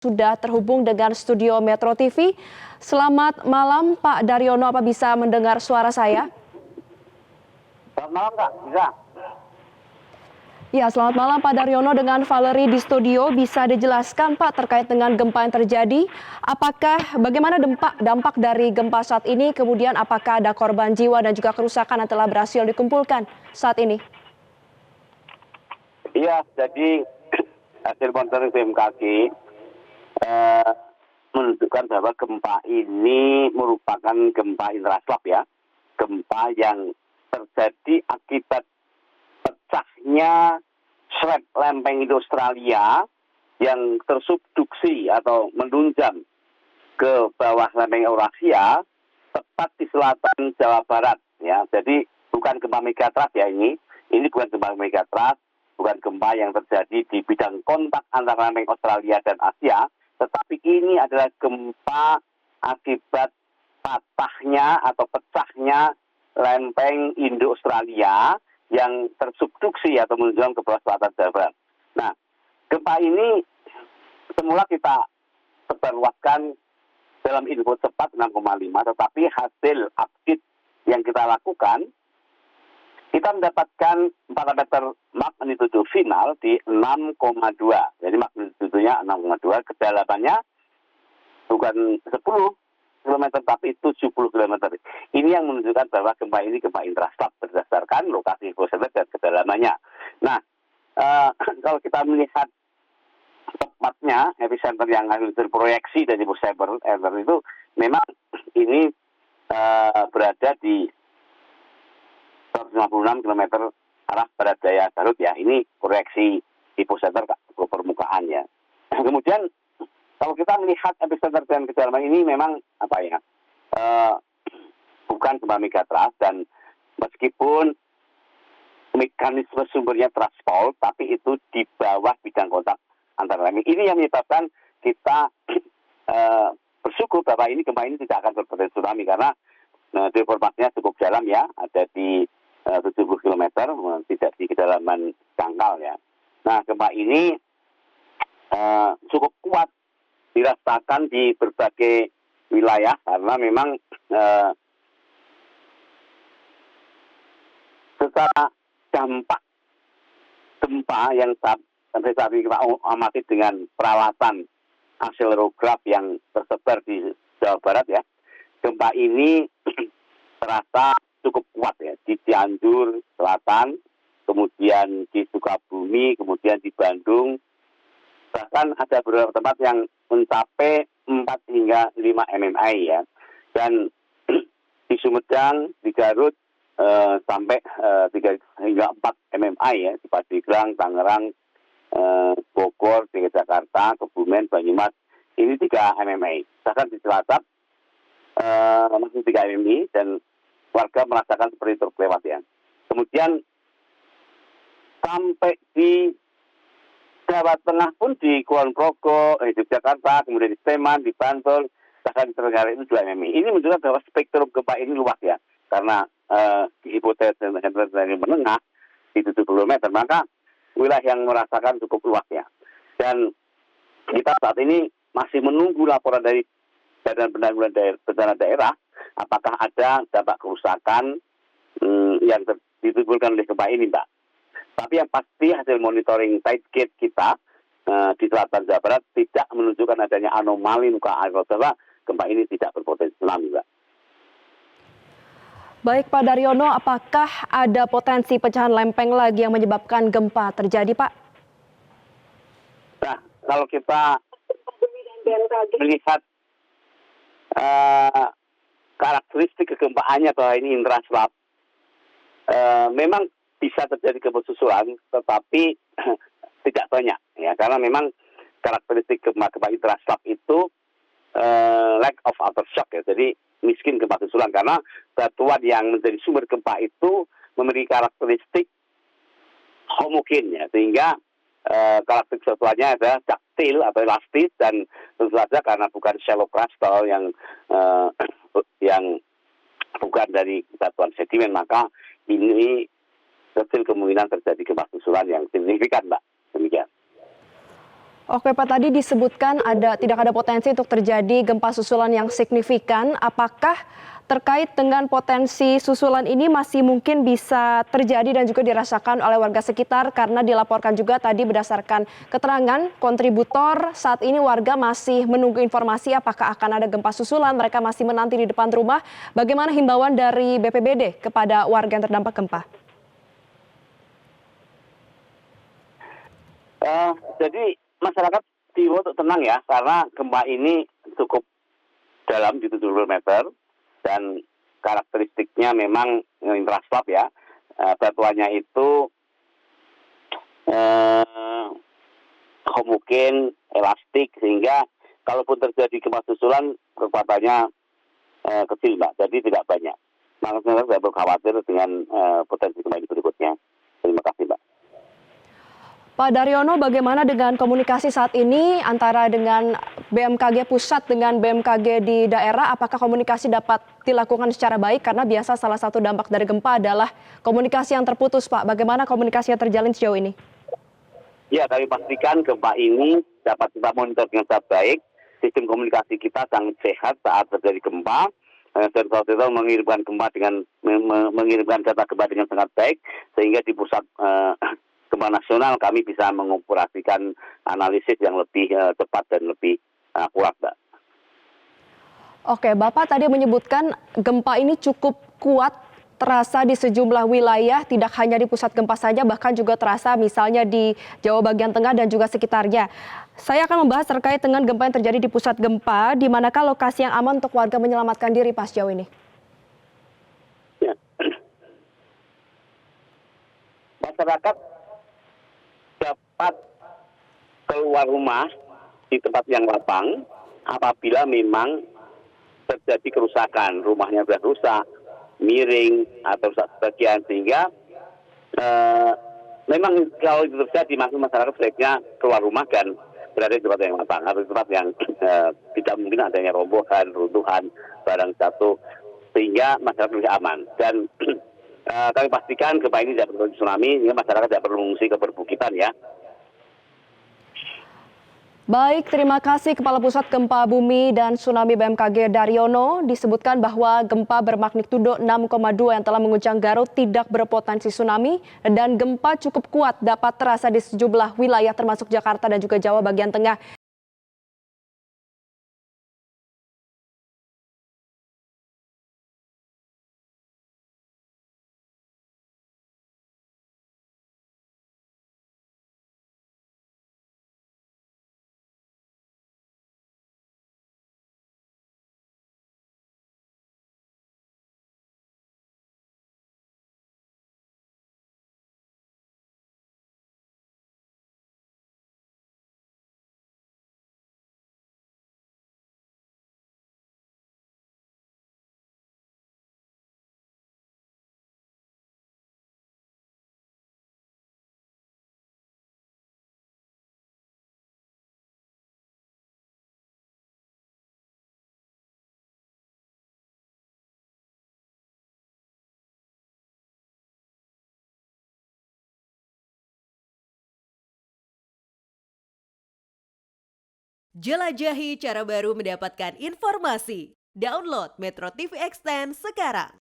Sudah terhubung dengan studio Metro TV. Selamat malam Pak Daryono, apa bisa mendengar suara saya? Selamat malam Kak, bisa? Ya, selamat malam Pak Daryono, dengan Valerie di studio. Bisa dijelaskan Pak terkait dengan gempa yang terjadi? Bagaimana dampak dari gempa saat ini? Kemudian apakah ada korban jiwa dan juga kerusakan yang telah berhasil dikumpulkan saat ini? Iya, jadi hasil monitoring BMKG menunjukkan bahwa gempa ini merupakan gempa intraslab ya. Gempa yang terjadi akibat pecahnya slab lempeng Australia yang tersubduksi atau menunjam ke bawah lempeng Eurasia tepat di selatan Jawa Barat ya. Jadi bukan gempa megatrust ya ini bukan gempa megatrust, bukan gempa yang terjadi di bidang kontak antara lempeng Australia dan Asia, tetapi ini adalah gempa akibat patahnya atau pecahnya lempeng Indo-Australia yang tersubduksi atau menunjam ke bawah selatan Jawa Barat. Nah, gempa ini semula kita sebarluaskan dalam info cepat 6,5, tetapi hasil update yang kita lakukan, kita mendapatkan parameter magnitudo final di 6,2. Jadi magnitudonya 6,2, kedalamannya bukan 10 km tapi 70 km. Ini yang menunjukkan bahwa gempa ini gempa intraslab berdasarkan lokasi epicenter dan kedalamannya. Nah, kalau kita melihat tepatnya epicenter yang hasil proyeksi dari epicenter itu memang ini berada di 156 km arah barat daya Garut ya. Ini proyeksi epicenter ke permukaan ya. Kemudian kalau kita melihat epicenter dan kedalaman ini memang bukan gempa megatrust, dan meskipun mekanisme sumbernya thrust fault, tapi itu di bawah bidang kontak antara lempeng. Ini yang menyebabkan kita bersyukur bahwa gempa ini tidak akan berpotensi tsunami karena deformasinya cukup dalam ya, ada di 70 km, tidak di kedalaman dangkal ya. Nah, gempa ini cukup kuat dirasakan di berbagai wilayah karena memang secara dampak gempa yang sampai saat ini kita amati dengan peralatan akselerograf yang tersebar di Jawa Barat ya. Gempa ini terasa cukup kuat ya di Cianjur Selatan, kemudian di Sukabumi, kemudian di Bandung. Bahkan ada beberapa tempat yang mencapai 4 hingga 5 mmi ya. Dan di Sumedang, di Garut sampai 3 hingga 4 mmi ya, di Pandeglang, Tangerang, Bogor, di Jakarta, Kebumen, Banyumas, ini 3 mmi. Bahkan di Cilacap masih 3 mmi dan warga merasakan seperti terlewat ya. Kemudian sampai di Jawa Tengah pun di Kulon Progo, di Yogyakarta, kemudian di Sleman, di Bantul, bahkan di Trenggalek itu 2 mmi. Ini menunjukkan bahwa spektrum gempa ini luas ya. Karena hipotesis yang menengah di 70 km, maka wilayah yang merasakan cukup luas ya. Dan kita saat ini masih menunggu laporan dari Badan Penanggulangan Bencana Daerah, apakah ada dampak kerusakan yang ditimbulkan oleh gempa ini, Mbak. Tapi yang pasti hasil monitoring tide gate kita di selatan Jawa Barat tidak menunjukkan adanya anomali muka air laut, bahwa gempa ini tidak berpotensi tsunami, Mbak. Baik Pak Daryono, apakah ada potensi pecahan lempeng lagi yang menyebabkan gempa terjadi, Pak? Nah, kalau kita melihat karakteristik kegempaannya bahwa ini intraslab, memang bisa terjadi gempa susulan, tetapi tidak banyak ya, karena memang karakteristik gempa intraslab itu lack of aftershock ya, jadi miskin gempa susulan karena batuan yang menjadi sumber gempa itu memiliki karakteristik homogen ya, sehingga karakteristik batuannya adalah ductile atau elastis, dan tentu saja karena bukan shallow crustal yang bukan dari batuan sedimen, maka ini kecil kemungkinan terjadi gempa susulan yang signifikan, Mbak. Demikian. Oke Pak, tadi disebutkan tidak ada potensi untuk terjadi gempa susulan yang signifikan. Apakah terkait dengan potensi susulan ini masih mungkin bisa terjadi dan juga dirasakan oleh warga sekitar, karena dilaporkan juga tadi berdasarkan keterangan kontributor, saat ini warga masih menunggu informasi apakah akan ada gempa susulan, mereka masih menanti di depan rumah. Bagaimana himbauan dari BPBD kepada warga yang terdampak gempa? Jadi masyarakat diimbau untuk tenang ya, karena gempa ini cukup dalam di 70 meter dan karakteristiknya memang intraslab ya. Batuannya itu homogen, elastik, sehingga kalaupun terjadi gempa susulan kekuatannya kecil Mbak, jadi tidak banyak. Makanya saya perlu khawatir dengan potensi gempa berikutnya. Terima kasih Mbak. Pak Daryono, bagaimana dengan komunikasi saat ini antara dengan BMKG pusat dengan BMKG di daerah? Apakah komunikasi dapat dilakukan secara baik? Karena biasa salah satu dampak dari gempa adalah komunikasi yang terputus, Pak. Bagaimana komunikasi yang terjalin sejauh ini? Ya, kami pastikan gempa ini dapat kita monitor dengan sangat baik. Sistem komunikasi kita sangat sehat saat terjadi gempa. Sensor-sensor mengirimkan gempa dengan mengirimkan data gempa dengan sangat baik, sehingga di pusat gempa nasional kami bisa mengoperasikan analisis yang lebih cepat dan lebih akurat, Mbak. Oke, Bapak tadi menyebutkan gempa ini cukup kuat, terasa di sejumlah wilayah, tidak hanya di pusat gempa saja, bahkan juga terasa misalnya di Jawa bagian tengah dan juga sekitarnya. Saya akan membahas terkait dengan gempa yang terjadi di pusat gempa, di manakah lokasi yang aman untuk warga menyelamatkan diri pas sejauh ini? Ya. Masyarakat dapat keluar rumah di tempat yang lapang apabila memang terjadi kerusakan, rumahnya sudah rusak, miring atau rusak sebagian, sehingga memang kalau itu terjadi maka masyarakat sebaiknya keluar rumah dan berada di tempat yang lapang atau tempat yang tidak mungkin adanya robohan, runtuhan, barang jatuh, sehingga masyarakat lebih aman. Dan kami pastikan gempa ini tidak terjadi tsunami, sehingga masyarakat tidak perlu mengungsi ke perbukitan ya. Baik, terima kasih Kepala Pusat Gempa Bumi dan Tsunami BMKG Daryono. Disebutkan bahwa gempa bermagnitudo 6,2 yang telah mengguncang Garut tidak berpotensi tsunami dan gempa cukup kuat dapat terasa di sejumlah wilayah termasuk Jakarta dan juga Jawa bagian tengah. Jelajahi cara baru mendapatkan informasi. Download Metro TV Extend sekarang.